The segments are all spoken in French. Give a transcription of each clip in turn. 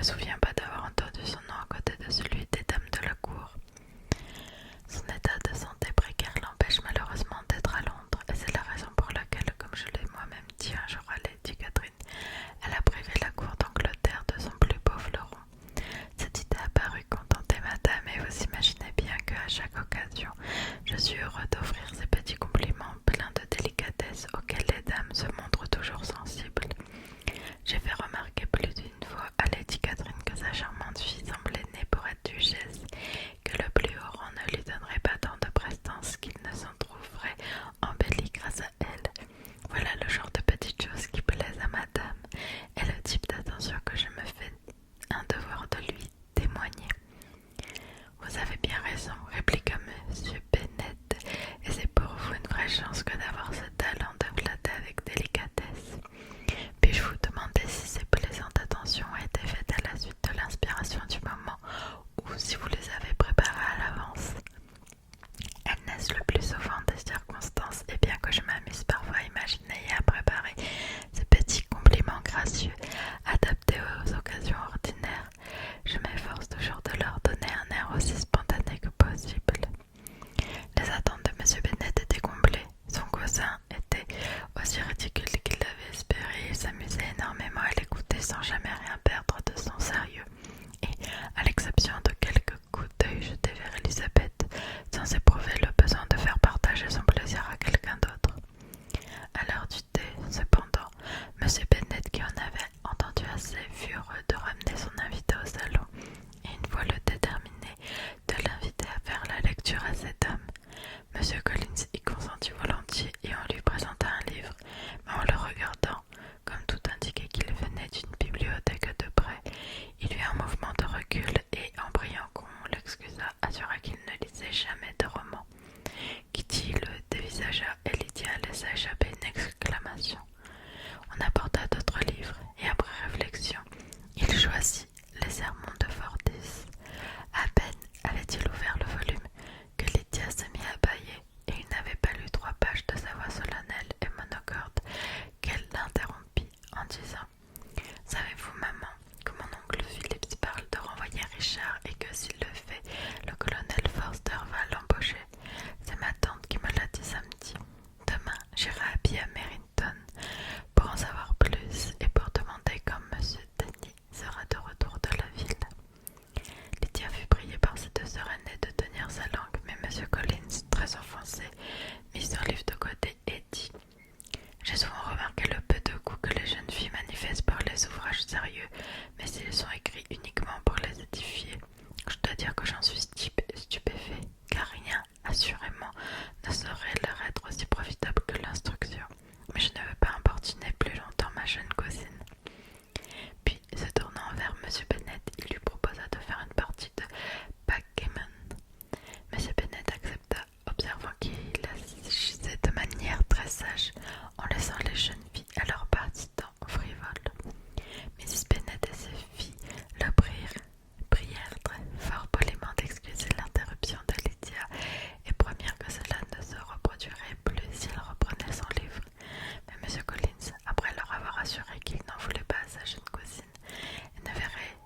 me souviens pas d'avoir entendu son nom à côté de celui des dames de la cour. Son état de santé précaire l'empêche malheureusement d'être à Londres, et c'est la raison pour laquelle, comme je l'ai moi-même dit un jour à Lady Catherine, elle a privé la cour d'Angleterre de son plus beau fleuron. Cette idée a paru contenter madame, et vous imaginez bien qu'à chaque occasion, je suis heureux d'offrir ces petits compliments pleins de délicatesse auxquels les dames se montrent toujours sensibles. J'ai fait remarquer plus d'une fois à Lady Catherine que sa charmante fille semblait née pour être duchesse, que le plus haut rang ne lui donnerait pas tant de prestance qu'il ne s'en trouverait embelli grâce à elle. Voilà le genre de petites choses qui plaisent à madame, et le type d'attention que je me fais un devoir de lui témoigner. Vous avez bien raison, répliqua monsieur Bennet, et c'est pour vous une vraie chance que d'avoir ce talent de flatter avec délicatesse. Puis-je vous demander si ces plaisantes attentions ont été faites à la suite de l'inspiration du moment, ou si vous les avez préparées à l'avance? Elles naissent le plus souvent des circonstances, et bien que je m'amuse parfois à imaginer et à préparer ces petits compliments gracieux, adaptés aux occasions ordinaires, je m'efforce toujours de leur donner un air aussi spontané que possible. Les attentes de M. Bennet étaient comblées. Son cousin était aussi ridicule qu'il l'avait espéré. Il s'amusait énormément à l'écouter sans jamais rien perdre de son sérieux. Et, à l'exception de quelques coups d'œil jetés vers Elisabeth, sans éprouver le besoin de faire partager son plaisir à quelqu'un d'autre. À l'heure du thé, cependant, M. Bennet, qui en avait entendu assez, fut heureux de ramener son invité au salon, et une fois le thé terminé, de l'inviter à faire la lecture à cet homme. M. Collins y consentit volontiers, et on lui présenta un livre, mais en le regardant, comme tout indiquait qu'il venait d'une bibliothèque de près, il eut un mouvement de recul, et en priant qu'on l'excusât, assura qu'il ne lisait jamais de roman. Kitty le dévisagea, et Lydia laissa échapper une exclamation. On apporta d'autres livres, et après réflexion, il choisit Les Sermons de Fordyce. À peine avait-il ouvert le volume que Lydia se mit à bâiller, et il n'avait pas lu 3 pages de sa voix solennelle et monocorde qu'elle l'interrompit en disant « Savez-vous, maman, que mon oncle Phillips parle de renvoyer Richard, et que s'il le fait, le colonel Forster va l'embaucher? C'est ma tante qui me l'a dit samedi. Demain, j'irai à pied à Merrington pour en savoir plus et pour demander quand M. Denny sera de retour de la ville. » Lydia fut priée par ses 2 sœurs aînées de tenir sa langue, mais M. Collins, très offensé, mit son livre de côté et dit « J'ai souvent remarqué le peu de goût que les jeunes filles manifestent pour les ouvrages sérieux, mais s'ils sont écrits uniquement pour les édifier, je dois dire que j'en suis stupéfait, car rien, assurément, ne saurait leur être aussi profitable que l'instruction. Mais je ne veux pas importuner plus longtemps ma jeune cousine. » Puis, se tournant vers M. Bennet, il lui proposa de faire une partie de backgammon. M. Bennet accepta, observant qu'il agissait de manière très sage, en laissant les jeunes filles à leur passe-temps frivole. Mrs. Bennet et ses filles le prièrent très fort poliment d'excuser l'interruption de Lydia, et promirent que cela ne se reproduirait plus s'il reprenait son livre. Mais M. Collins, après leur avoir assuré qu'il n'en voulait pas à sa jeune cousine, et ne verrait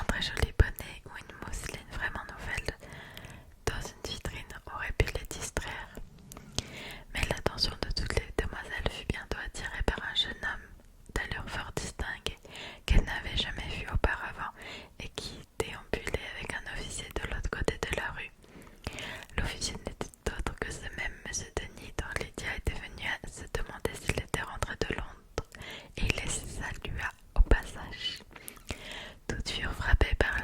Un très joli bonnet ou une mousseline vraiment nouvelle dans une vitrine aurait pu les distraire. Mais l'attention de toutes les demoiselles fut bientôt attirée par un jeune homme d'allure fort distinguée qu'elle n'avait jamais vu auparavant et qui déambulait avec un officier de l'autre côté de la rue. L'officier n'était autre que ce même M. Denis dont Lydia était venue à se demander s'il était rentré de Londres, et il les salua au passage. Toutes furent frappées par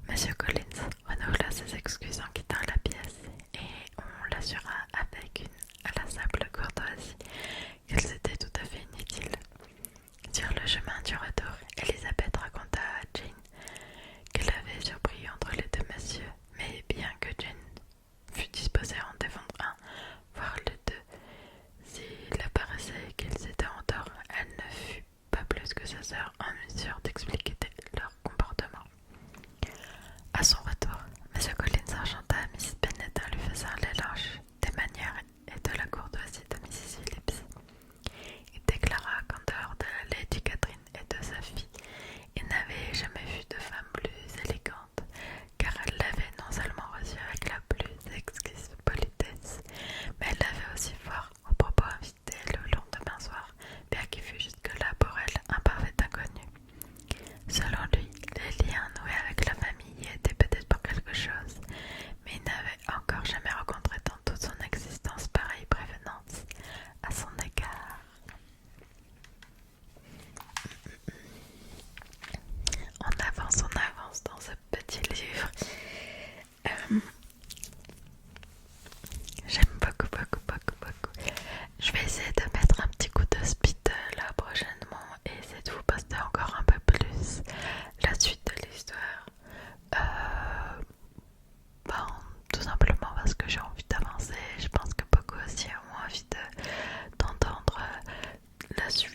Monsieur Collins renouvela ses excuses en quittant la pièce et on l'assura avec une inlassable courtoisie qu'elles étaient tout à fait inutiles. Sur le chemin du retour, Elisabeth raconta à Jane qu'elle avait surpris entre les deux messieurs, mais bien que Jane fût disposée à en défendre un, voire les deux, s'il apparaissait qu'ils étaient en tort, elle ne fut pas plus que sa sœur en mesure d'expliquer leur comportement. À son retour, M. Collins enchanta Miss Bennet en lui faisant l'éloge des manières et de la courtoisie de Mrs. Phillips. Il déclara qu'en dehors de la Lady Catherine et de sa fille, il n'avait jamais vu de femme plus élégante, car elle l'avait non seulement reçue avec la plus exquise politesse, mais elle l'avait aussi fort au propos invité le lendemain soir, bien qu'il fût jusque-là pour elle un parfait inconnu. Selon lui, les liens noués avec la famille étaient peut-être pour quelque chose, mais il n'avait encore jamais rencontré dans toute son existence pareille prévenance à son égard. On avance dans ce petit livre. J'aime beaucoup. Je vais essayer de mettre un petit coup de speed là prochainement et essayer de vous poster encore un peu plus la suite de l'histoire. Bon, tout simplement parce que j'ai envie d'avancer. Je pense que beaucoup aussi ont envie d'entendre la suite.